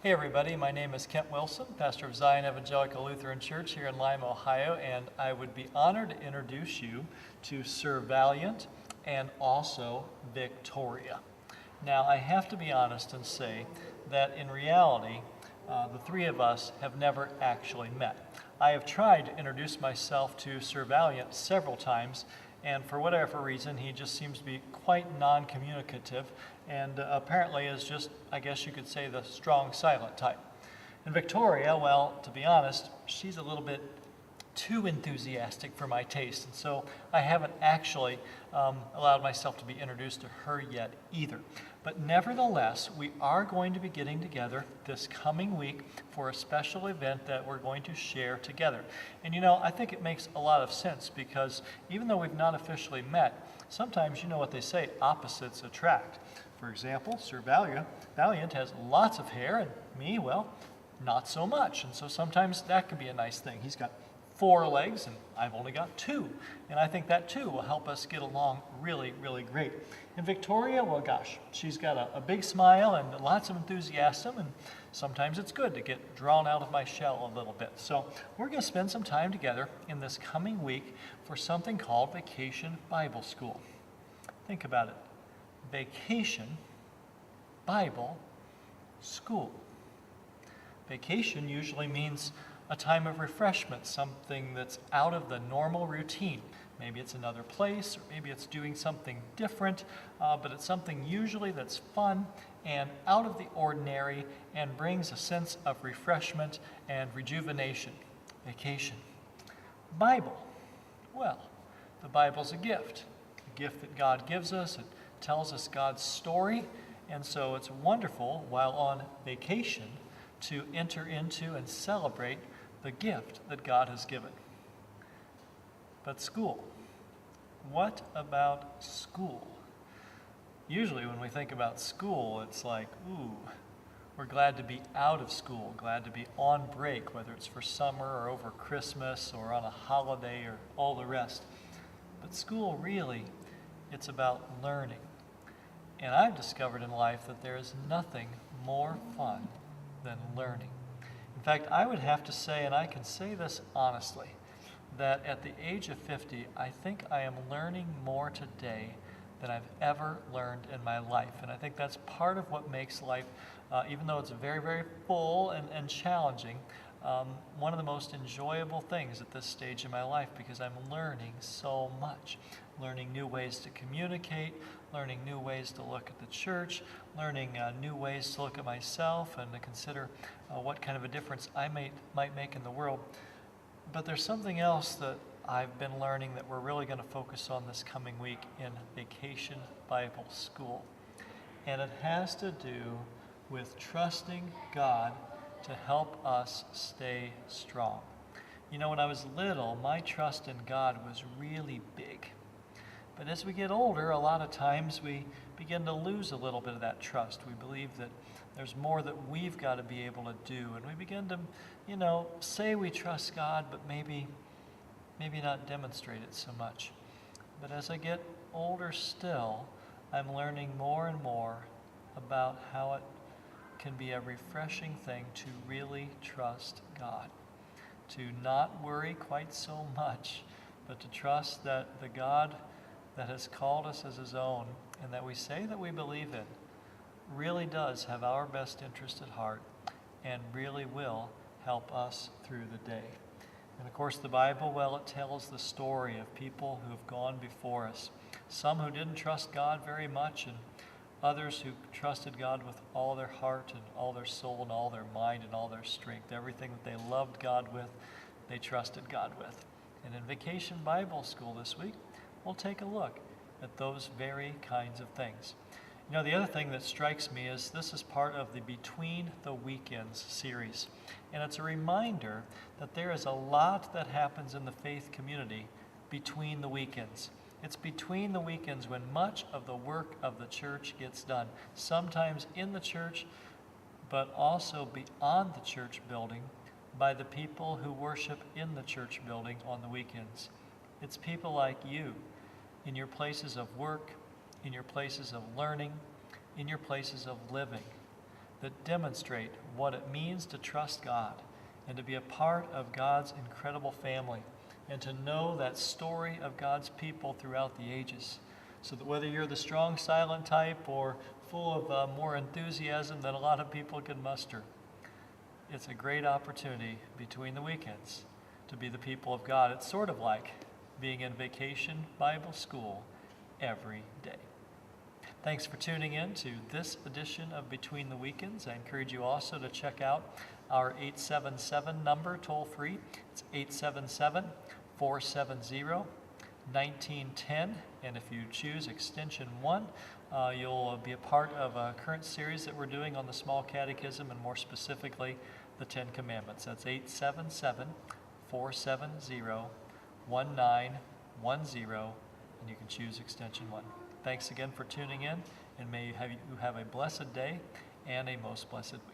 Hey everybody, my name is Kent Wilson, pastor of Zion Evangelical Lutheran Church here in Lima, Ohio, and I would be honored to introduce you to Sir Valiant and also Victoria. Now, I have to be honest and say that in reality, the three of us have never actually met. I have tried to introduce myself to Sir Valiant several times, and for whatever reason, he just seems to be quite non-communicative and apparently is just, I guess you could say, the strong silent type. And Victoria, well, to be honest, she's a little bit too enthusiastic for my taste, and so I haven't actually allowed myself to be introduced to her yet either. But nevertheless, we are going to be getting together this coming week for a special event that we're going to share together. And you know, I think it makes a lot of sense because even though we've not officially met, sometimes you know what they say, opposites attract. For example, Sir Valiant has lots of hair, and me, well, not so much. And so sometimes that can be a nice thing. He's got 4 legs, and I've only got 2. And I think that, too, will help us get along really, really great. And Victoria, well, gosh, she's got a big smile and lots of enthusiasm, and sometimes it's good to get drawn out of my shell a little bit. So we're going to spend some time together in this coming week for something called Vacation Bible School. Think about it. Vacation Bible School. Vacation usually means a time of refreshment, something that's out of the normal routine. Maybe it's another place, or maybe it's doing something different, but it's something usually that's fun and out of the ordinary and brings a sense of refreshment and rejuvenation. Vacation. Bible. Well, the Bible's a gift that God gives us. It tells us God's story, and so it's wonderful while on vacation to enter into and celebrate the gift that God has given. But school. What about school? Usually when we think about school, it's like, ooh, we're glad to be out of school, glad to be on break, whether it's for summer or over Christmas or on a holiday or all the rest. But school really, it's about learning. And I've discovered in life that there is nothing more fun than learning. In fact, I would have to say, and I can say this honestly, that at the age of 50, I think I am learning more today than I've ever learned in my life. And I think that's part of what makes life, even though it's very, very full and challenging, one of the most enjoyable things at this stage in my life because I'm learning so much. Learning new ways to communicate, learning new ways to look at the church, learning new ways to look at myself and to consider what kind of a difference I might make in the world. But there's something else that I've been learning that we're really going to focus on this coming week in Vacation Bible School. And it has to do with trusting God to help us stay strong. You know, when I was little, my trust in God was really big. But as we get older, a lot of times we begin to lose a little bit of that trust. We believe that there's more that we've got to be able to do. And we begin to, you know, say we trust God, but maybe not demonstrate it so much. But as I get older still, I'm learning more and more about how it can be a refreshing thing to really trust God. To not worry quite so much, but to trust that the God that has called us as his own and that we say that we believe in really does have our best interest at heart and really will help us through the day. And of course the Bible, well, it tells the story of people who have gone before us. Some who didn't trust God very much and others who trusted God with all their heart and all their soul and all their mind and all their strength. Everything that they loved God with, they trusted God with. And in Vacation Bible School this week, we'll take a look at those very kinds of things. You know, the other thing that strikes me is this is part of the Between the Weekends series. And it's a reminder that there is a lot that happens in the faith community between the weekends. It's between the weekends when much of the work of the church gets done, sometimes in the church, but also beyond the church building by the people who worship in the church building on the weekends. It's people like you in your places of work, in your places of learning, in your places of living, that demonstrate what it means to trust God and to be a part of God's incredible family and to know that story of God's people throughout the ages. So that whether you're the strong, silent type or full of more enthusiasm than a lot of people can muster, it's a great opportunity between the weekends to be the people of God. It's sort of like being in vacation Bible school every day. Thanks for tuning in to this edition of Between the Weekends. I encourage you also to check out our 877 number, toll free. It's 877-470-1910. And if you choose extension 1, you'll be a part of a current series that we're doing on the Small Catechism and more specifically the Ten Commandments. That's 877-470-1910, and you can choose extension 1. Thanks again for tuning in, and may you have a blessed day and a most blessed week.